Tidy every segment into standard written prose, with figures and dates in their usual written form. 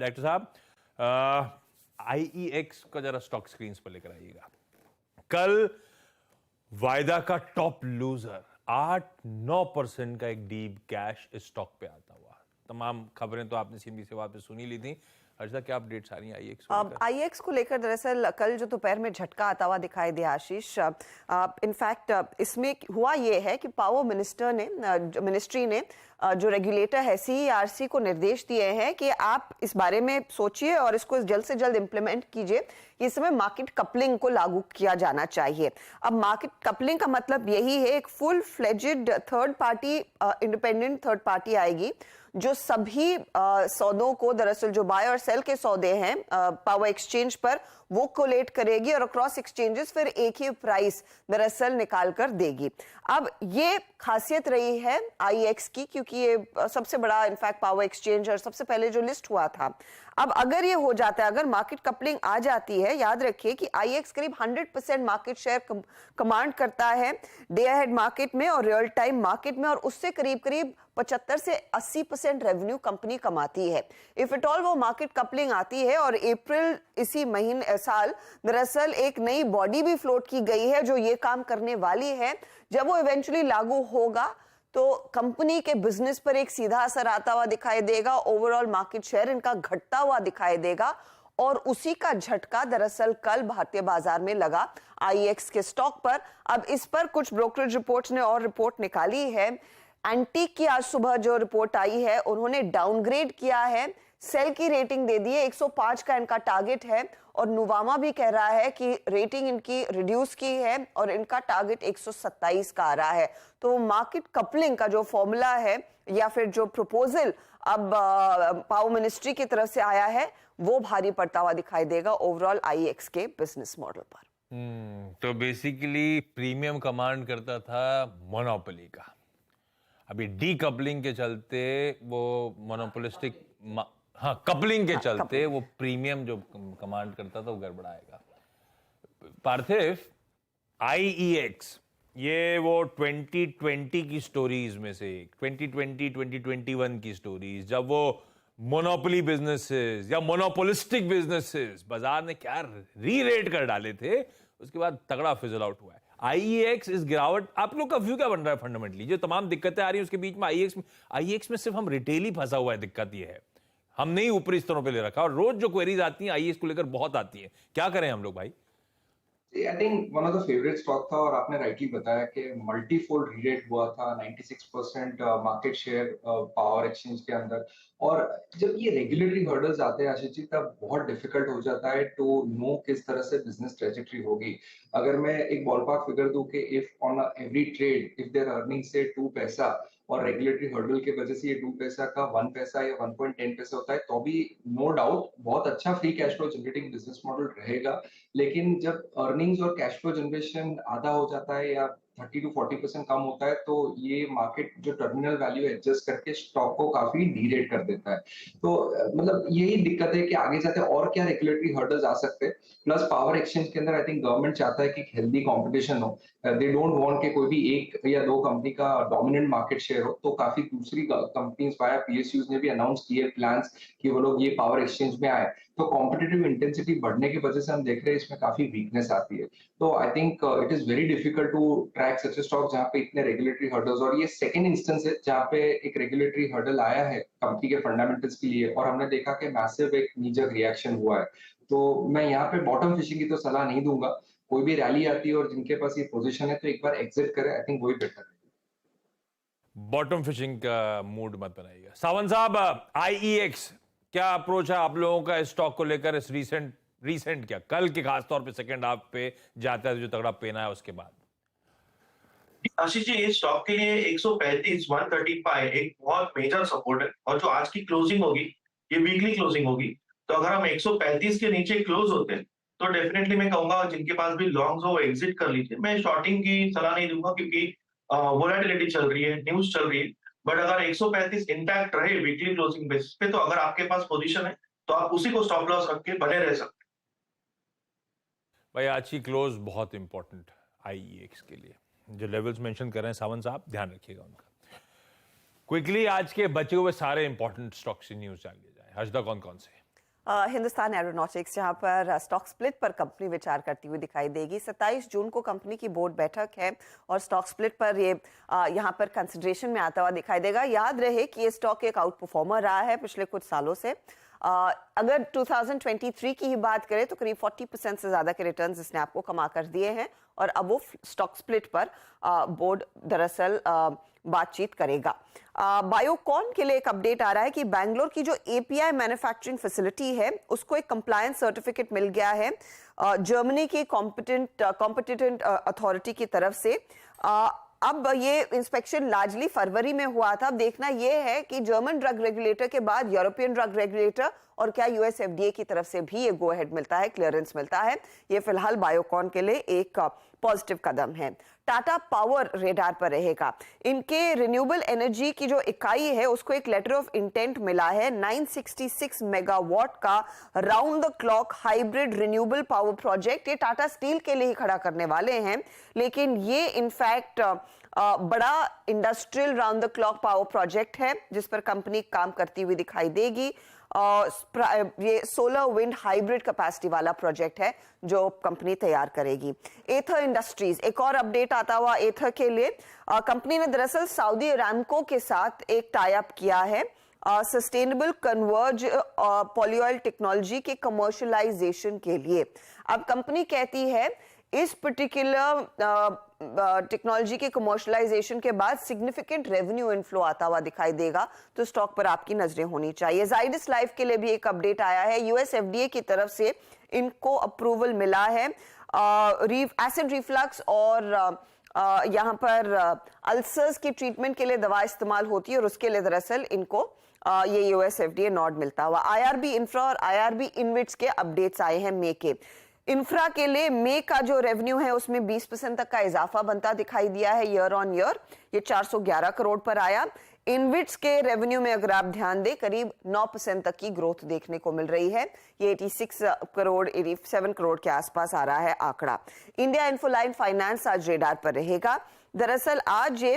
Director साहब, IEX का जरा स्टॉक स्क्रीन पर लेकर आइएगा। कल वायदा का टॉप लूजर 8-9% का एक डीप कैश इस स्टॉक पे आता हुआ। तमाम खबरें तो आपने सीधी से बात पे सुनी ली थी। हर्षदा, क्या अपडेट्स आ रही हैं आईएक्स को लेकर? आईएक्स को लेकर दरअसल कल जो दोपहर में झटका आता हुआ दिखाई दिया आशीष। इनफैक्ट इसमें हुआ ये है कि पावर मिनिस्ट्री ने जो रेगुलेटर है सीईआरसी को निर्देश दिए हैं कि आप इस बारे में सोचिए और इसको जल्द से जल्द इंप्लीमेंट कीजिए। इस समय मार्केट कपलिंग को लागू किया जाना चाहिए। अब मार्केट कपलिंग का मतलब यही है, एक full fledged third party, independent third party आएगी जो सभी सौदों को, दरअसल जो बाय और सेल के सौदे हैं पावर एक्सचेंज पर, वो कोलेट करेगी और अक्रॉस एक्सचेंजेस फिर एक ही प्राइस दरअसल निकाल कर देगी। अब ये खासियत रही है आईएक्स की, क्योंकि ये सबसे बड़ा इनफैक्ट पावर एक्सचेंज और सबसे पहले जो लिस्ट हुआ था। अब अगर ये हो जाता है, अगर मार्केट कपलिंग आ जाती है, याद रखिए कि आईएक्स करीब 100% मार्केट शेयर कमांड करता है डे अहेड मार्केट में और रियल टाइम मार्केट में, और उससे करीब करीब 75 से 80% रेवेन्यू कंपनी कमाती है। इफ इट ऑल वो मार्केट कपलिंग आती है, और अप्रैल इसी महीने साल दरअसल एक नई बॉडी भी फ्लोट की गई है जो ये काम करने वाली है। जब वो इवेंचुअली लागू होगा तो कंपनी के बिजनेस पर एक सीधा असर आता हुआ दिखाई देगा, ओवरऑल मार्केट शेयर इनका घटता हुआ दिखाई देगा, और उसी का झटका दरअसल कल भारतीय बाजार में लगा आईएक्स के स्टॉक पर। अब इस पर कुछ ब्रोकरेज रिपोर्ट्स ने और रिपोर्ट निकाली है। एंटीक की आज सुबह जो रिपोर्ट आई है, उन्होंने डाउनग्रेड किया है, सेल की रेटिंग दे दी है, 105 का इनका टारगेट है, और नुवामा भी कह रहा है कि रेटिंग इनकी रिड्यूस की है और इनका टारगेट 127 का आ रहा है। तो मार्केट कपलिंग का जो फॉर्मूला है या फिर जो प्रपोजल अब पावर मिनिस्ट्री की तरफ से आया है, वो भारी पड़ता हुआ दिखाई देगा ओवरऑल आईएक्स के बिजनेस मॉडल पर। तो बेसिकली प्रीमियम कमांड करता था मोनोपोली का। अभी डीकपलिंग के चलते वो मोनोपोलिस्टिक, हाँ कपलिंग के चलते वो प्रीमियम जो कमांड करता था वो गड़बड़ाएगा। पार्थिव, आईईएक्स ये वो 2020 की स्टोरीज में से, 2020 2021 की स्टोरीज, जब वो मोनोपोली बिजनेसेस या मोनोपोलिस्टिक बिजनेसेस बाजार ने क्या री रेट कर डाले थे, उसके बाद तगड़ा फिजल आउट हुआ है। आईईएक्स इस गिरावट, आप लोग का व्यू क्या बन रहा है फंडामेंटली? जो तमाम दिक्कतें आ रही हैं उसके बीच में आईईएक्स में सिर्फ हम रिटेल ही फंसा हुआ है। दिक्कत ये है हमने ही ऊपरी स्तरों पे ले रखा, और रोज जो क्वेरीज आती हैं आईईएक्स को लेकर बहुत आती हैं। क्या करें हम लोग भाई? I think one of the favourite stock था, और आपने राइटली बताया कि मल्टीफोल्ड रीरेट हुआ था, 96% मार्केट शेयर पावर एक्सचेंज के अंदर। और जब ये रेगुलेटरी हर्डल्स आते हैं आशीष जी, तब बहुत डिफिकल्ट हो जाता है टू नो किस तरह से बिजनेस ट्रेजेक्टरी होगी। अगर मैं एक बॉलपार्क फिगर दूं कि if on every trade if their earning से 2 पैसा, और रेगुलेटरी हर्डल के वजह से ये 2 पैसा का 1 पैसा या 1.10 पैसा होता है, तो भी नो डाउट बहुत अच्छा free cash flow generating business model रहेगा। लेकिन जब अर्निंग्स और कैश फ्लो जनरेशन आधा हो जाता है या 30 to 40% कम होता है, तो ये मार्केट जो टर्मिनल वैल्यू एडजस्ट करके स्टॉक को काफी डीरेट कर देता है। तो मतलब यही दिक्कत है कि आगे जाते और क्या रेगुलेटरी हर्डल्स आ सकते हैं। प्लस पावर एक्सचेंज के अंदर आई थिंक गवर्नमेंट चाहता है कि हेल्दी कंपटीशन हो। दे डोंट वांट कि कोई भी एक या दो कंपनी का डोमिनेंट मार्केट शेयर हो। तो काफी दूसरी कंपनीज वाया पीएसयूज ने भी अनाउंस किए प्लान्स कि वो लोग ये पावर एक्सचेंज में आए। तो कॉम्पिटिटिव इंटेंसिटी बढ़ने की वजह से हम देख रहे हैं इसमें काफी वीकनेस आती है। तो I think it is very difficult to track such stock जहां पे इतने रेगुलेटरी हर्डल्स, और ये सेकंड इंस्टेंस है जहां पे एक रेगुलेटरी हर्डल आया है कंपनी के फंडामेंटल्स के लिए, और हमने देखा कि मैसिव एक नीजक रिएक्शन हुआ है। तो मैं यहाँ पे बॉटम फिशिंग की तो सलाह नहीं दूंगा। कोई भी रैली आती है और जिनके पास ये पोजीशन है तो एक बार एग्जिट करें, आई थिंक वही बेटर है। बॉटम फिशिंग का मूड मत बनाइएगा। सावंत साहब, आईईएक्स क्या अप्रोच है आप लोगों का इस स्टॉक को लेकर? इस रीसेंट क्या कल के खास तौर पे सेकंड हाफ पे जाता है जो तगड़ा पेना है उसके बाद? आशीष जी, इस स्टॉक के लिए 135 135 एक बहुत मेजर सपोर्ट है, और जो आज की क्लोजिंग होगी ये वीकली क्लोजिंग होगी। तो अगर हम 135 के नीचे क्लोज होते हैं तो डेफिनेटली मैं कहूंगा जिनके पास भी लॉन्ग्स हो वो एग्जिट कर लीजिए। मैं शॉर्टिंग की सलाह नहीं दूंगा क्योंकि वोलेटिलिटी चल रही है, न्यूज चल रही है। बट अगर 135 इंटैक्ट रहे वीकली क्लोजिंग बेसिस पे, तो अगर आपके पास पोजीशन है तो आप उसी को स्टॉप लॉस रख के बने रह सकते हैं। भाई आज की क्लोज बहुत इंपॉर्टेंट आईईएक्स के लिए। जो लेवल्स मेंशन कर रहे हैं सावंत साहब, ध्यान रखिएगा उनका। क्विकली आज के बचे हुए सारे इंपॉर्टेंट स्टॉक्स की न्यूज जान ली जाए। हर्षदा, कौन कौन से? हिंदुस्तान एरोनॉटिक्स, जहां पर स्टॉक स्प्लिट पर कंपनी विचार करती हुई दिखाई देगी। 27 जून को कंपनी की बोर्ड बैठक है और स्टॉक स्प्लिट पर ये यहां पर कंसिडरेशन में आता हुआ दिखाई देगा। याद रहे कि ये स्टॉक एक आउट परफॉर्मर रहा है पिछले कुछ सालों से। अगर 2023 की ही बात करें तो करीब 40% से ज्यादा के रिटर्न्स इसने आपको कमा कर दिए हैं और अब वो स्टॉक स्प्लिट पर बोर्ड दरअसल बातचीत करेगा। बायोकॉन के लिए एक अपडेट आ रहा है कि बैंगलोर की जो एपीआई मैन्युफैक्चरिंग फैसिलिटी है उसको एक कंप्लायंस सर्टिफिकेट मिल गया है जर्मनी की कॉम्पिटेंट अथॉरिटी की तरफ से। अब ये इंस्पेक्शन लार्जली फरवरी में हुआ था। अब देखना यह है कि जर्मन ड्रग रेगुलेटर के बाद यूरोपियन ड्रग रेगुलेटर और क्या यूएस एफडीए की तरफ से भी ये गो अहेड मिलता है, क्लियरेंस मिलता है। ये फिलहाल बायोकॉन के लिए एक पॉजिटिव कदम है। टाटा पावर रेडार पर रहेगा। इनके रिन्यूएबल एनर्जी की जो इकाई है उसको एक लेटर ऑफ इंटेंट मिला है 966 मेगावाट का round the clock hybrid renewable power project. ये टाटा स्टील के लिए ही खड़ा करने वाले हैं, लेकिन ये इनफैक्ट बड़ा industrial round the clock power project है जिस पर कंपनी काम करती हुई दिखाई देगी। ये सोलर विंड हाइब्रिड कैपेसिटी वाला प्रोजेक्ट है जो कंपनी तैयार करेगी। एथर इंडस्ट्रीज, एक और अपडेट आता हुआ एथर के लिए। कंपनी ने दरअसल सऊदी अरामको के साथ एक टाई अप किया है सस्टेनेबल कन्वर्ज पॉलीऑयल टेक्नोलॉजी के कमर्शियलाइजेशन के लिए। अब कंपनी कहती है इस पर्टिकुलर टेक्नोलॉजी के कमर्शियलाइजेशन के बाद सिग्निफिकेंट रेवेन्यू इनफ्लो आता हुआ दिखाई देगा, तो स्टॉक पर आपकी नजरें होनी चाहिए। जाइडस लाइफ के लिए भी एक अपडेट आया है। यूएस एफडीए की तरफ से इनको अप्रूवल मिला है एसिड रिफ्लक्स और यहाँ पर अल्सर्स की ट्रीटमेंट के लिए दवा इस्तेमाल होती है और उसके लिए दरअसल इनको ये यूएस एफडीए नॉड मिलता हुआ। आईआरबी इंफ्रा और आईआरबी इनविट्स के अपडेट्स आए हैं मे के। इंफ्रा के लिए मे का जो रेवेन्यू है उसमें 20% तक का इजाफा बनता दिखाई दिया है ईयर ऑन ईयर। ये 411 करोड़ पर आया। इनविट्स के रेवेन्यू में अगर आप ध्यान दें करीब 9% तक की ग्रोथ देखने को मिल रही है। ये 87 करोड़ के आसपास आ रहा है आंकड़ा। इंडिया इन्फोलाइन फाइनेंस आज रेडार पर रहेगा। दरअसल आज ये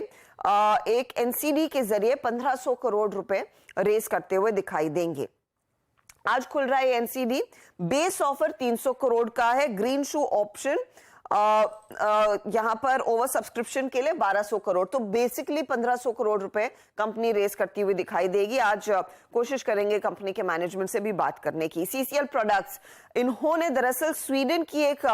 एक एनसीडी के जरिए 1500 करोड़ रुपए रेज करते हुए दिखाई देंगे। आज खुल रहा है एनसीडी। बेस ऑफर 300 करोड़ का है। ग्रीन शू ऑप्शन यहां पर ओवर सब्सक्रिप्शन के लिए 1200 करोड़, तो बेसिकली 1500 करोड़ रुपए कंपनी रेस करती हुई दिखाई देगी। आज कोशिश करेंगे कंपनी के मैनेजमेंट से भी बात करने की। सीसीएल प्रोडक्ट्स, इन्होंने दरअसल स्वीडन की एक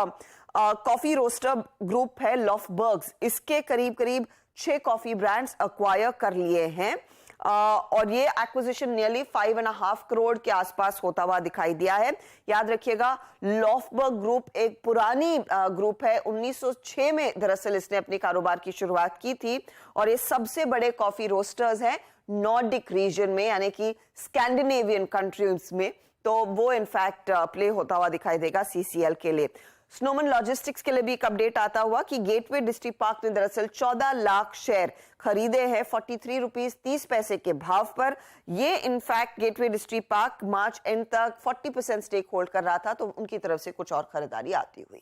कॉफी रोस्टर ग्रुप है लॉफबर्ग्स, इसके करीब करीब 6 कॉफी ब्रांड्स अक्वायर कर लिए हैं और ये एक्विजिशन नियरली 5.5 करोड़ के आसपास होता हुआ दिखाई दिया है। याद रखिएगा लॉफबर्ग ग्रुप एक पुरानी ग्रुप है। 1906 में दरअसल इसने अपने कारोबार की शुरुआत की थी और ये सबसे बड़े कॉफी रोस्टर्स हैं नॉर्डिक रीजन में, यानी कि स्कैंडिनेवियन कंट्रीज में, तो वो इनफैक्ट प्ले होता हुआ दिखाई देगा सीसीएल के लिए। स्नोमैन लॉजिस्टिक्स के लिए भी एक अपडेट आता हुआ कि गेटवे डिस्ट्रिक्ट पार्क ने दरअसल 14 लाख शेयर खरीदे हैं 43 रुपीस 30 पैसे के भाव पर। ये in fact gateway district park March and तक 40% स्टेक होल्ड कर रहा था, तो उनकी तरफ से कुछ और खरीदारी आती हुई।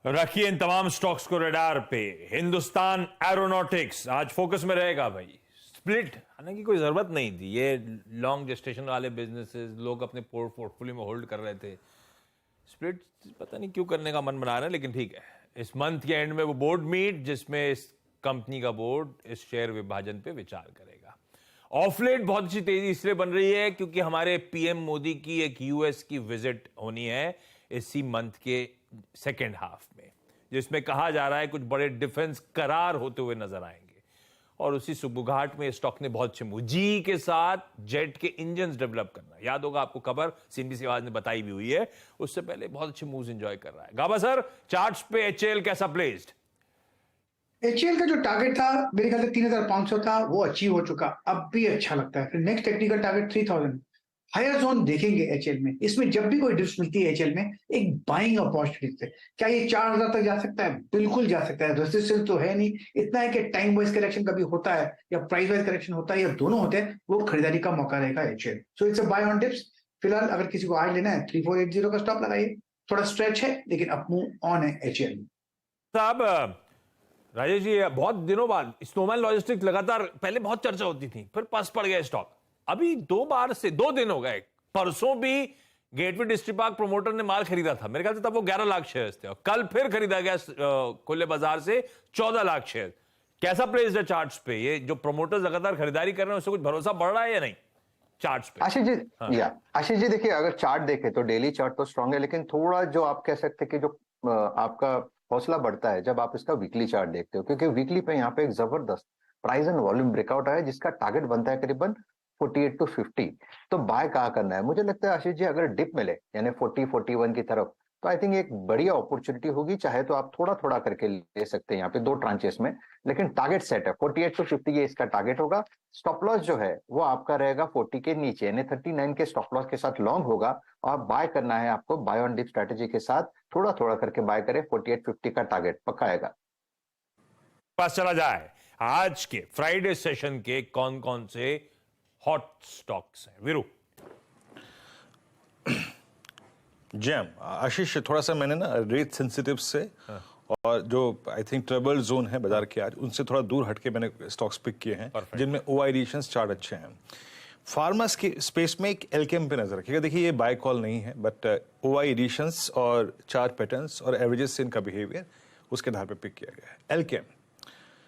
रखिए इन तमाम स्टॉक्स को रडार पे। हिंदुस्तान एरोनॉटिक्स आज फोकस में रहेगा भाई। स्प्लिट आने की कोई जरूरत नहीं थी। ये लॉन्ग जेस्टेशन वाले बिजनेसेस लोग अपने पोर्टफोलियो में होल्ड कर रहे थे। स्प्लिट पता नहीं क्यों करने का मन बना रहे हैं, लेकिन ठीक है। इस मंथ के एंड में वो बोर्ड मीट जिसमें इस कंपनी का बोर्ड इस शेयर विभाजन पे विचार करेगा। ऑफलेट बहुत अच्छी तेजी इसलिए बन रही है क्योंकि हमारे पीएम मोदी की एक यूएस की विजिट होनी है इसी मंथ के सेकेंड हाफ में, जिसमें कहा जा रहा है कुछ बड़े डिफेंस करार होते हुए नजर आएंगे और उसी सुबुघाट में स्टॉक ने बहुत अच्छे मूव। जी के साथ जेट के इंजन डेवलप करना, याद होगा आपको खबर सीएनबीसी आवाज ने बताई भी हुई है, उससे पहले बहुत अच्छे मूव्स एंजॉय कर रहा है। गाबा सर, चार्ट्स पे एचएएल कैसा प्लेस्ड? एचएएल का जो टारगेट था मेरे ख्याल से 3500 था, वो अचीव हो चुका। अब भी अच्छा लगता है। फिर next technical target 3000 higher zone देखेंगे एचएएल में। इसमें जब भी कोई डिप्स मिलती है एचएएल में एक बाइंग अपॉर्चुनिटी है। क्या ये 4000 तक जा सकता है? बिल्कुल जा सकता है। रेजिस्टेंस तो है नहीं। इतना है कि टाइम वाइज करेक्शन कभी होता है या प्राइस वाइज करेक्शन होता है या दोनों होते हैं, वो खरीदारी का मौका रहेगा HAL. So it's a buy on dips. फिलहाल अगर किसी को आज लेना है 3480 का स्टॉप लगाइए। थोड़ा स्ट्रेच है लेकिन अब मूव ऑन है एचएएल। साहब राजेश जी, बहुत दिनों बाद स्नोमैन लॉजिस्टिक्स लगातार पहले बहुत चर्चा होती थी, फिर पास पड़ गया स्टॉक। अभी 2 दिन हो गए, परसों भी गेटवे डिस्ट्रिक्ट पार्क प्रोमोटर ने माल खरीदा था, मेरे ख्याल से तब वो 11 लाख शेयर्स थे, और कल फिर खरीदा गया खुले बाजार से 14 लाख शेयर। कैसा प्लेस है चार्ट्स पे? ये जो प्रोमोटर्स लगातार खरीदारी कर रहे हैं उससे कुछ भरोसा बढ़ रहा है या नहीं चार्ट्स पे? आशीष जी, आशीष जी देखिए, अगर चार्ट देखें तो डेली चार्ट तो स्ट्रांग है, लेकिन थोड़ा जो आप कह सकते हैं कि जो आपका हौसला बढ़ता है जब आप इसका वीकली चार्ट देखते हो, क्योंकि वीकली पे यहाँ पे एक जबरदस्त प्राइस एंड वॉल्यूम ब्रेकआउट आया जिसका टारगेट बनता है करीबन 48 to 50। तो बाय कहाँ करना है? मुझे लगता है आशीष जी, अगर डिप मिले यानी 40-41 की तरफ, तो आई थिंक एक बढ़िया अपॉर्चुनिटी होगी। चाहे तो आप थोड़ा थोड़ा करके ले सकते हैं यहाँ पे 2 ट्रांचेस में, लेकिन टारगेट सेट है 48 to 50, ये इसका टारगेट होगा। स्टॉप लॉस जो है वो आपका रहेगा 40 के नीचे, यानी 39 के स्टॉप लॉस के साथ लॉन्ग होगा, और बाय करना है आपको बाय ऑन डिप स्ट्रेटेजी के साथ, थोड़ा थोड़ा करके बाय करें। 48-50 का टारगेट पक्का आएगा। पास चला जाए आज के फ्राइडे सेशन के कौन कौन से हॉट स्टॉक्स हैं? वीरू। जैम आशीष, थोड़ा सा मैंने ना रेट सेंसिटिव से और जो आई थिंक ट्रबल जोन है बाजार के आज, उनसे थोड़ा दूर हटके मैंने स्टॉक्स पिक किए हैं जिनमें ओआई एडिशंस चार्ट अच्छे हैं। फार्मास की स्पेस में एक एलकेएम पे नजर रखिएगा। देखिए ये बाय कॉल नहीं है, बट ओआई एडिशंस और चार्ट पैटर्न्स और एवरेजेस से इनका बिहेवियर उसके आधार पे पिक किया गया है। एलकेएम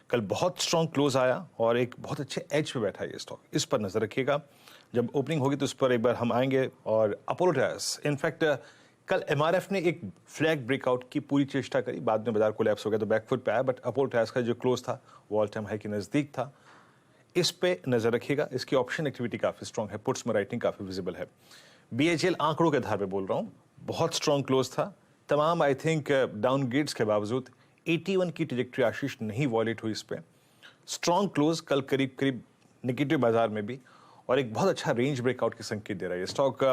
कल बहुत स्ट्रॉन्ग क्लोज आया और एक बहुत अच्छे एज पे बैठा है ये स्टॉक, इस पर नजर रखिएगा। जब ओपनिंग होगी तो उस पर एक बार हम आएंगे। और अपोलो टायर्स, इनफैक्ट कल एमआरएफ ने एक फ्लैग ब्रेकआउट की पूरी चेष्टा करी, बाद में बाजार कोलैप्स हो गया तो बैकफुट पे आया, बट अपोलो टायर्स का जो क्लोज था वो ऑल टाइम हाई के नजदीक था। इस पे नजर रखिएगा, इसकी ऑप्शन एक्टिविटी काफी स्ट्रॉन्ग है, पुट्स में राइटिंग काफी विजिबल है। बीएचईएल आंकड़ों के आधार पर बोल रहा हूँ, बहुत स्ट्रॉन्ग क्लोज था। तमाम आई थिंक डाउनग्रेड्स के बावजूद 81 की ट्रेजेक्टरी आशीष नहीं वॉलेट हुई इस पे। स्ट्रॉन्ग क्लोज कल करीब करीब नेगेटिव बाजार में भी, और एक बहुत अच्छा रेंज ब्रेकआउट के संकेत दे रहा है। स्टॉक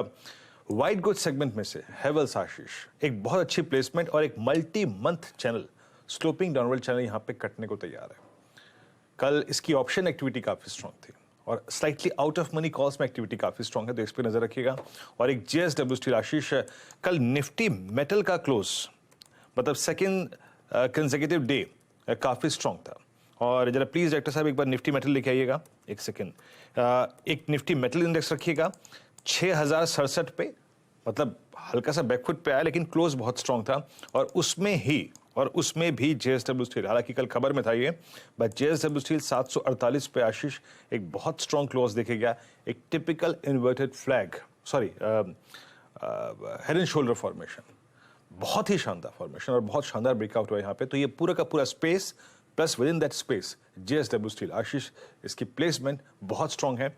वाइट गुड सेगमेंट में से हेवल्स आशीष, एक बहुत अच्छी प्लेसमेंट और एक multi month channel, sloping downward channel यहाँ पे कटने को तैयार है। कल इसकी ऑप्शन एक्टिविटी काफी स्ट्रॉन्ग थी और slightly out of money calls में एक्टिविटी काफी स्ट्रॉन्ग है, तो इस पर नजर रखिएगा। और एक जेएसडब्ल्यू स्टील आशीष, कल निफ्टी मेटल का क्लोज मतलब सेकेंड कंसेक्यूटिव डे काफी स्ट्रॉन्ग था। और जरा प्लीज डायरेक्टर साहब एक बार निफ्टी मेटल लेके आइएगा, एक सेकेंड। एक निफ्टी मेटल इंडेक्स रखिएगा 6067 पे, मतलब हल्का सा बैकफुट पे आया लेकिन क्लोज बहुत स्ट्रॉन्ग था। और उसमें भी जेएसडब्ल्यू स्टील, हालांकि कल खबर में था ये, बट जेएसडब्ल्यू स्टील 748 पे आशीष एक बहुत स्ट्रॉन्ग क्लोज देखेगा। एक typical inverted flag, sorry head and shoulder formation, बहुत ही शानदार फॉर्मेशन और बहुत शानदार ब्रेकआउट हुआ यहाँ पे। तो ये पूरा का पूरा space plus within that space JSW steel Ashish, इसकी प्लेसमेंट बहुत स्ट्रॉन्ग है।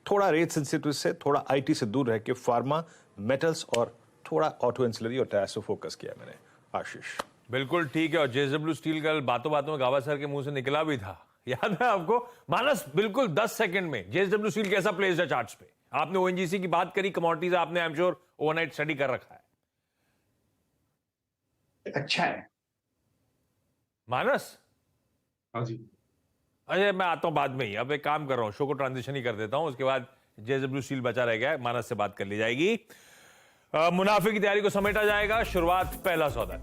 थोड़ा रेट सेंसिटिव से, थोड़ा आईटी से दूर रह के फार्मा, मेटल्स और थोड़ा ऑटो एंसिलरी और टायर्स पे फोकस किया मैंने आशीष। बिल्कुल ठीक है। और जेएसडब्ल्यू स्टील कल बातों बातों में गावा सर के मुंह से निकला भी था, याद है आपको? मानस, बिल्कुल 10 सेकंड में जेएसडब्ल्यू स्टील कैसा प्लेस्ड है चार्ट्स पे? आपने ओएनजीसी की बात करी, कमोडिटीज आपने I am sure overnight study कर रखा है। अच्छा है मानस? हाँ जी। अरे मैं आता हूं बाद में ही, अब एक काम कर रहा हूं, शो को ट्रांजिशन ही कर देता हूं, उसके बाद जेएसडब्ल्यू स्टील बचा रह गया है, मानस से बात कर ली जाएगी। मुनाफे की तैयारी को समेटा जाएगा। शुरुआत पहला सौदा।